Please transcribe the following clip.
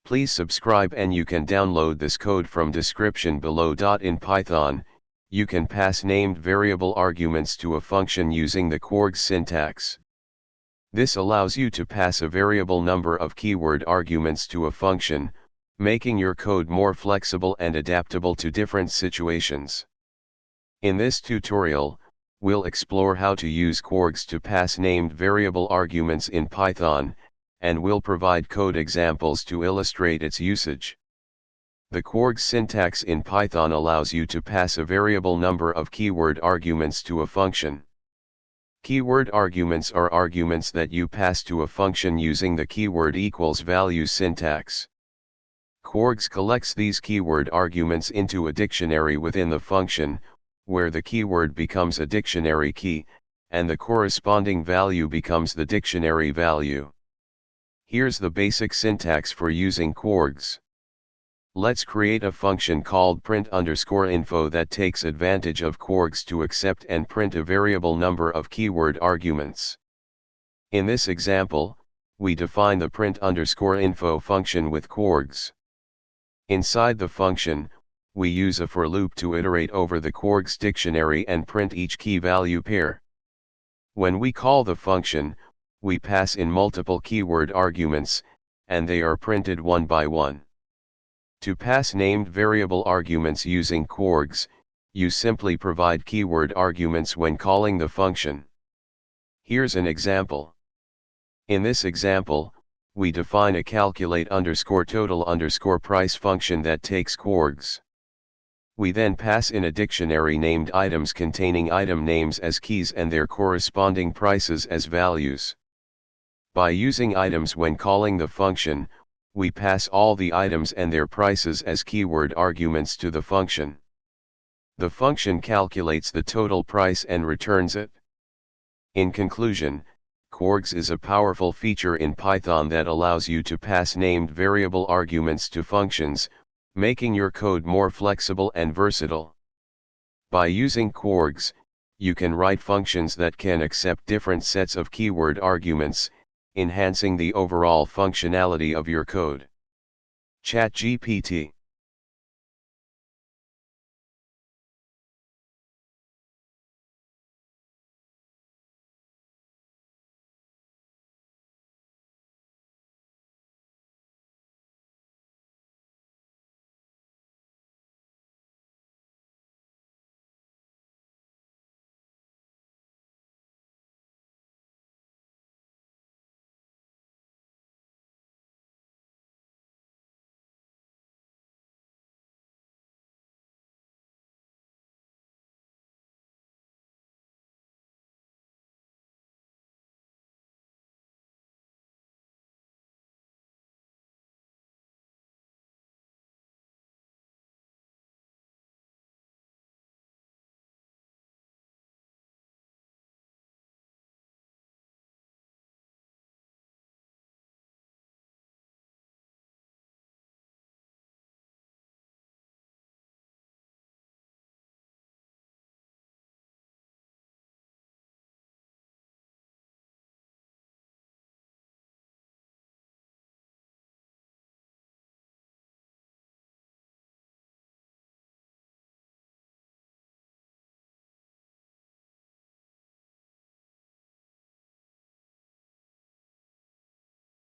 Please subscribe and you can download this code from description below. In Python, you can pass named variable arguments to a function using the kwargs syntax. This allows you to pass a variable number of keyword arguments to a function, making your code more flexible and adaptable to different situations. In this tutorial, we'll explore how to use kwargs to pass named variable arguments in Python, and we'll provide code examples to illustrate its usage. The kwargs syntax in Python allows you to pass a variable number of keyword arguments to a function. Keyword arguments are arguments that you pass to a function using the keyword equals value syntax. Kwargs collects these keyword arguments into a dictionary within the function, where the keyword becomes a dictionary key, and the corresponding value becomes the dictionary value. Here's the basic syntax for using kwargs. Let's create a function called print_info that takes advantage of kwargs to accept and print a variable number of keyword arguments. In this example, we define the print_info function with kwargs. Inside the function, we use a for loop to iterate over the kwargs dictionary and print each key value pair. When we call the function, we pass in multiple keyword arguments, and they are printed one by one. To pass named variable arguments using kwargs, you simply provide keyword arguments when calling the function. Here's an example. In this example, we define a calculate_total_price function that takes kwargs. We then pass in a dictionary named items containing item names as keys and their corresponding prices as values. By using items when calling the function, we pass all the items and their prices as keyword arguments to the function. The function calculates the total price and returns it. In conclusion, kwargs is a powerful feature in Python that allows you to pass named variable arguments to functions, making your code more flexible and versatile. By using kwargs, you can write functions that can accept different sets of keyword arguments, enhancing the overall functionality of your code. ChatGPT